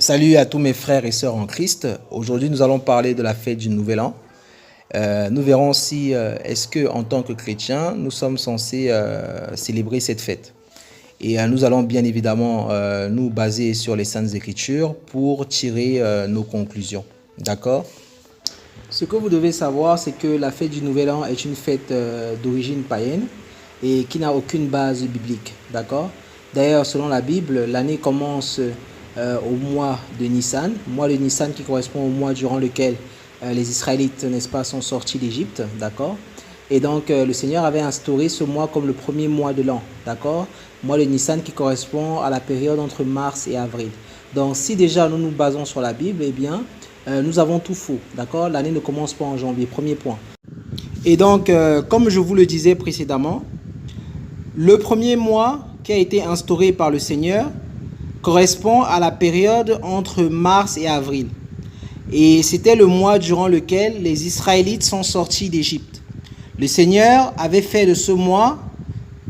Salut à tous mes frères et sœurs en Christ. Aujourd'hui, nous allons parler de la fête du Nouvel An. Nous verrons si est-ce que en tant que chrétiens, nous sommes censés célébrer cette fête. Et nous allons bien évidemment nous baser sur les Saintes Écritures pour tirer nos conclusions. D'accord? Ce que vous devez savoir, c'est que la fête du Nouvel An est une fête d'origine païenne et qui n'a aucune base biblique. D'accord? D'ailleurs, selon la Bible, l'année commence au mois de Nissan. Mois de Nissan qui correspond au mois durant lequel les Israélites, n'est-ce pas, sont sortis d'Égypte. D'accord? Et donc, le Seigneur avait instauré ce mois comme le premier mois de l'an. D'accord? Mois de Nissan qui correspond à la période entre mars et avril. Donc, si déjà nous nous basons sur la Bible, eh bien, nous avons tout faux. D'accord? L'année ne commence pas en janvier. Premier point. Et donc, comme je vous le disais précédemment, le premier mois qui a été instauré par le Seigneur correspond à la période entre mars et avril. Et c'était le mois durant lequel les Israélites sont sortis d'Égypte. Le Seigneur avait fait de ce mois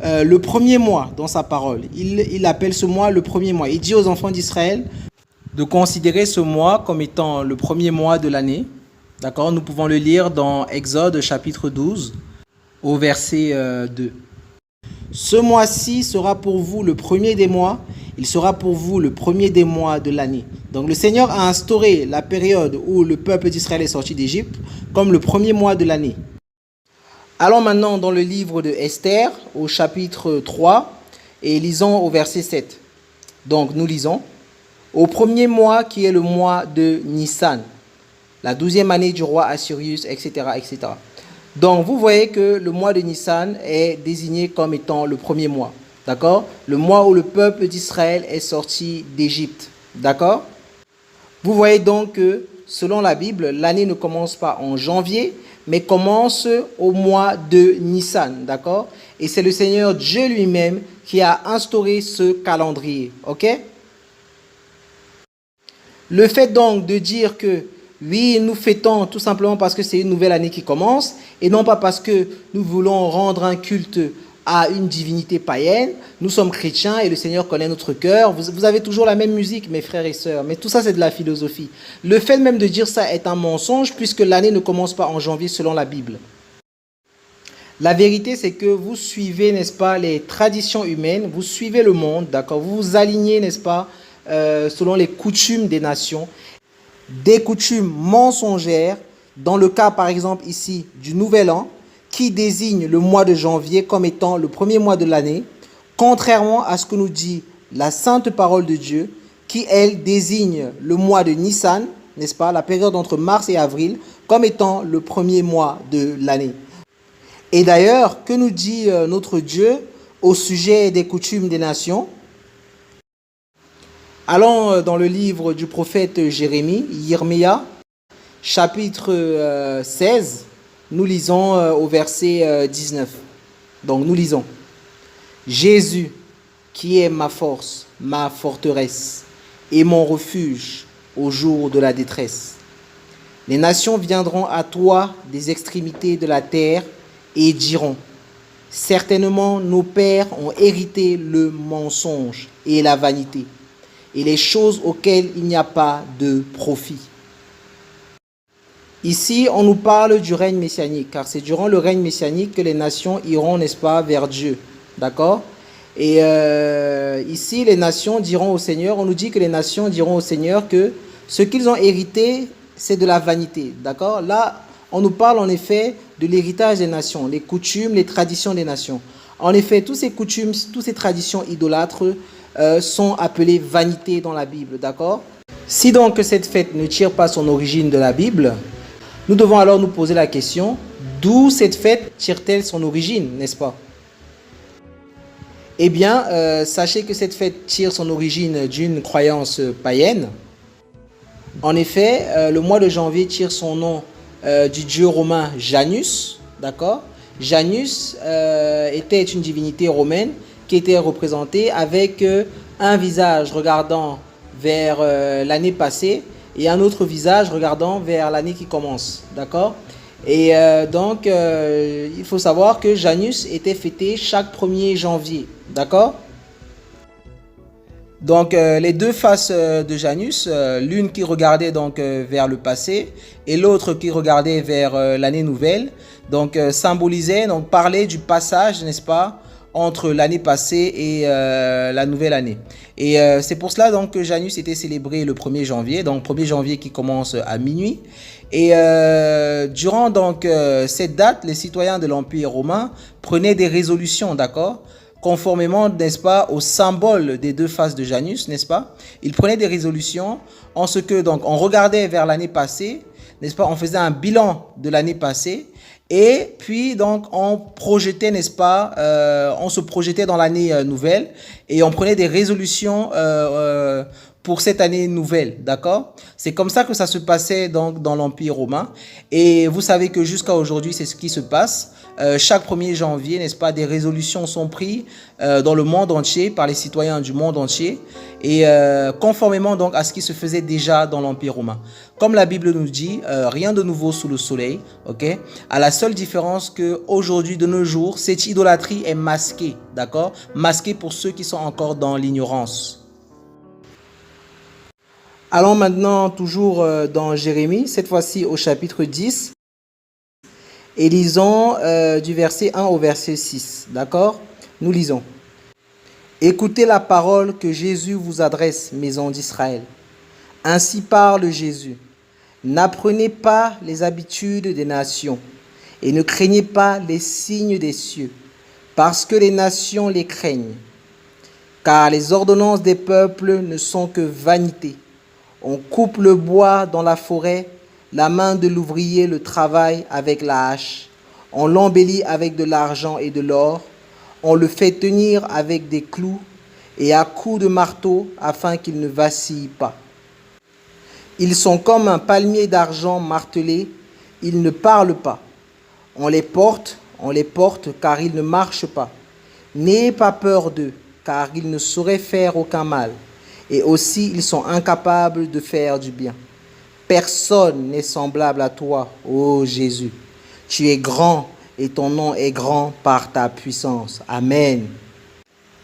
le premier mois dans sa parole. Il appelle ce mois le premier mois. Il dit aux enfants d'Israël de considérer ce mois comme étant le premier mois de l'année. D'accord? Nous pouvons le lire dans Exode chapitre 12 au verset 2. Ce mois-ci sera pour vous le premier des mois, il sera pour vous le premier des mois de l'année. Donc le Seigneur a instauré la période où le peuple d'Israël est sorti d'Égypte comme le premier mois de l'année. Allons maintenant dans le livre de Esther au chapitre 3 et lisons au verset 7. Donc nous lisons: au premier mois qui est le mois de Nissan, la 12e année du roi Assyrius, etc., etc. Donc, vous voyez que le mois de Nissan est désigné comme étant le premier mois. D'accord? Le mois où le peuple d'Israël est sorti d'Égypte. D'accord? Vous voyez donc que, selon la Bible, l'année ne commence pas en janvier, mais commence au mois de Nissan. D'accord? Et c'est le Seigneur Dieu lui-même qui a instauré ce calendrier. Ok? Le fait donc de dire que oui, nous fêtons tout simplement parce que c'est une nouvelle année qui commence et non pas parce que nous voulons rendre un culte à une divinité païenne. Nous sommes chrétiens et le Seigneur connaît notre cœur. Vous avez toujours la même musique, mes frères et sœurs, mais tout ça, c'est de la philosophie. Le fait même de dire ça est un mensonge puisque l'année ne commence pas en janvier selon la Bible. La vérité, c'est que vous suivez, n'est-ce pas, les traditions humaines, vous suivez le monde, d'accord? Vous vous alignez, n'est-ce pas, selon les coutumes des nations. Des coutumes mensongères, dans le cas par exemple ici du Nouvel An, qui désigne le mois de janvier comme étant le premier mois de l'année, contrairement à ce que nous dit la sainte parole de Dieu, qui elle désigne le mois de Nissan, n'est-ce pas, la période entre mars et avril, comme étant le premier mois de l'année. Et d'ailleurs, que nous dit notre Dieu au sujet des coutumes des nations? Allons dans le livre du prophète Jérémie, Yirmiya, chapitre 16, nous lisons au verset 19. Donc nous lisons: Jésus, qui est ma force, ma forteresse et mon refuge au jour de la détresse. Les nations viendront à toi des extrémités de la terre et diront: certainement nos pères ont hérité le mensonge et la vanité, et les choses auxquelles il n'y a pas de profit. Ici, on nous parle du règne messianique, car c'est durant le règne messianique que les nations iront, n'est-ce pas, vers Dieu. D'accord? Et ici, les nations diront au Seigneur, on nous dit que les nations diront au Seigneur que ce qu'ils ont hérité, c'est de la vanité. D'accord? Là, on nous parle en effet de l'héritage des nations, les coutumes, les traditions des nations. En effet, toutes ces coutumes, toutes ces traditions idolâtres sont appelées vanité dans la Bible, d'accord? Si donc cette fête ne tire pas son origine de la Bible, nous devons alors nous poser la question, d'où cette fête tire-t-elle son origine, n'est-ce pas? Eh bien, sachez que cette fête tire son origine d'une croyance païenne. En effet, le mois de janvier tire son nom du dieu romain Janus, d'accord? Janus était une divinité romaine qui était représentée avec un visage regardant vers l'année passée et un autre visage regardant vers l'année qui commence, d'accord? Et donc, il faut savoir que Janus était fêté chaque 1er janvier, d'accord? Donc, les deux faces de Janus, l'une qui regardait donc vers le passé et l'autre qui regardait vers l'année nouvelle, donc symbolisaient, donc parlaient du passage, n'est-ce pas, entre l'année passée et la nouvelle année. Et c'est pour cela donc que Janus était célébré le 1er janvier, donc 1er janvier qui commence à minuit. Et durant donc cette date, les citoyens de l'Empire romain prenaient des résolutions, d'accord, conformément, n'est-ce pas, au symbole des deux faces de Janus, n'est-ce pas? Ils prenaient des résolutions en ce que, donc, on regardait vers l'année passée, n'est-ce pas? On faisait un bilan de l'année passée et puis, donc, on projetait, n'est-ce pas? On se projetait dans l'année nouvelle et on prenait des résolutions pour cette année nouvelle, d'accord? C'est comme ça que ça se passait donc dans l'Empire romain. Et vous savez que jusqu'à aujourd'hui, c'est ce qui se passe. Chaque 1er janvier, n'est-ce pas, des résolutions sont prises dans le monde entier par les citoyens du monde entier et conformément donc à ce qui se faisait déjà dans l'Empire romain. Comme la Bible nous dit, rien de nouveau sous le soleil, ok? À la seule différence que aujourd'hui, de nos jours, cette idolâtrie est masquée, d'accord? Masquée pour ceux qui sont encore dans l'ignorance. Allons maintenant toujours dans Jérémie, cette fois-ci au chapitre 10. Et lisons du verset 1 au verset 6. D'accord? Nous lisons. Écoutez la parole que Jésus vous adresse, maison d'Israël. Ainsi parle Jésus. N'apprenez pas les habitudes des nations et ne craignez pas les signes des cieux, parce que les nations les craignent. Car les ordonnances des peuples ne sont que vanité. On coupe le bois dans la forêt, la main de l'ouvrier le travaille avec la hache. On l'embellit avec de l'argent et de l'or. On le fait tenir avec des clous et à coups de marteau afin qu'il ne vacille pas. Ils sont comme un palmier d'argent martelé. Ils ne parlent pas. On les porte car ils ne marchent pas. N'ayez pas peur d'eux, car ils ne sauraient faire aucun mal. Et aussi, ils sont incapables de faire du bien. Personne n'est semblable à toi, ô Jésus. Tu es grand et ton nom est grand par ta puissance. Amen.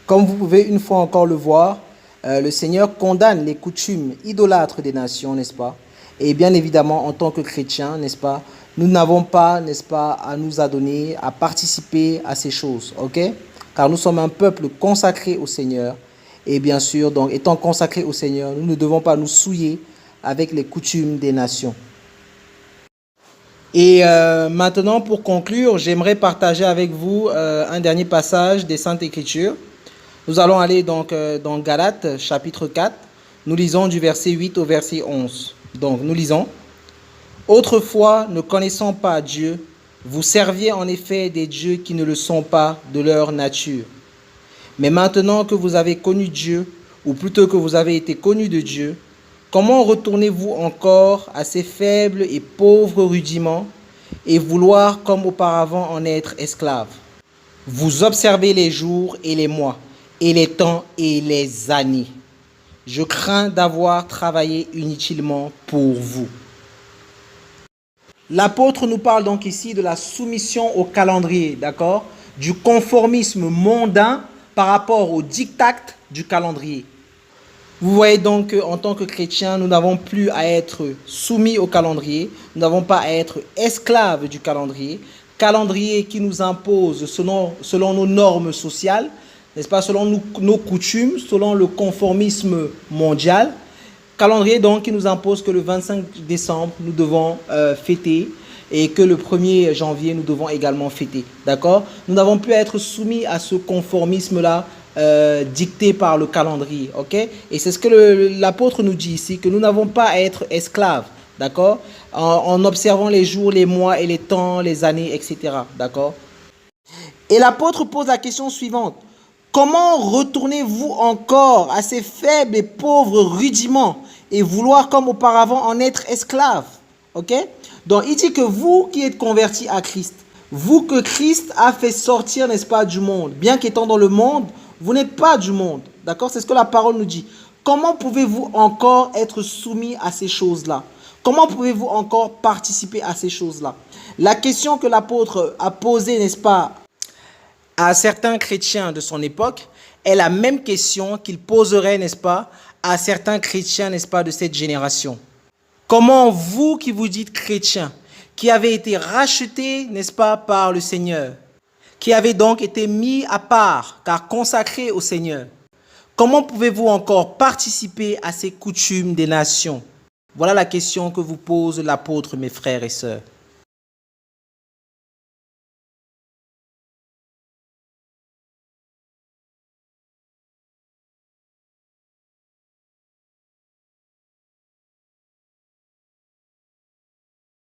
Comme vous pouvez une fois encore le voir, le Seigneur condamne les coutumes idolâtres des nations, n'est-ce pas? Et bien évidemment, en tant que chrétiens, n'est-ce pas, nous n'avons pas, n'est-ce pas, à nous adonner, à participer à ces choses, ok? Car nous sommes un peuple consacré au Seigneur. Et bien sûr, donc, étant consacrés au Seigneur, nous ne devons pas nous souiller avec les coutumes des nations. Et maintenant, pour conclure, j'aimerais partager avec vous un dernier passage des Saintes Écritures. Nous allons aller donc dans Galates, chapitre 4. Nous lisons du verset 8 au verset 11. Donc, nous lisons. « Autrefois, ne connaissant pas Dieu, vous serviez en effet des dieux qui ne le sont pas de leur nature. Mais maintenant que vous avez connu Dieu, ou plutôt que vous avez été connus de Dieu, comment retournez-vous encore à ces faibles et pauvres rudiments et vouloir comme auparavant en être esclaves? Vous observez les jours et les mois, et les temps et les années. Je crains d'avoir travaillé inutilement pour vous. » L'apôtre nous parle donc ici de la soumission au calendrier, d'accord? Du conformisme mondain par rapport au diktat du calendrier. Vous voyez donc qu'en tant que chrétiens, nous n'avons plus à être soumis au calendrier, nous n'avons pas à être esclaves du calendrier, calendrier qui nous impose selon nos normes sociales, n'est-ce pas, selon nos coutumes, selon le conformisme mondial, calendrier donc qui nous impose que le 25 décembre, nous devons fêter et que le 1er janvier, nous devons également fêter. D'accord? Nous n'avons plus à être soumis à ce conformisme-là dicté par le calendrier. Ok? Et c'est ce que l'apôtre nous dit ici, que nous n'avons pas à être esclaves. D'accord? En observant les jours, les mois et les temps, les années, etc. D'accord? Et l'apôtre pose la question suivante. Comment retournez-vous encore à ces faibles et pauvres rudiments et vouloir comme auparavant en être esclaves? Ok? Donc il dit que vous qui êtes convertis à Christ, vous que Christ a fait sortir, n'est-ce pas, du monde, bien qu'étant dans le monde, vous n'êtes pas du monde. D'accord? C'est ce que la parole nous dit. Comment pouvez-vous encore être soumis à ces choses-là? Comment pouvez-vous encore participer à ces choses-là? La question que l'apôtre a posée, n'est-ce pas, à certains chrétiens de son époque est la même question qu'il poserait, n'est-ce pas, à certains chrétiens, n'est-ce pas, de cette génération. Comment vous qui vous dites chrétiens, qui avez été rachetés, n'est-ce pas, par le Seigneur, qui avez donc été mis à part, car consacrés au Seigneur, comment pouvez-vous encore participer à ces coutumes des nations? Voilà la question que vous pose l'apôtre, mes frères et sœurs.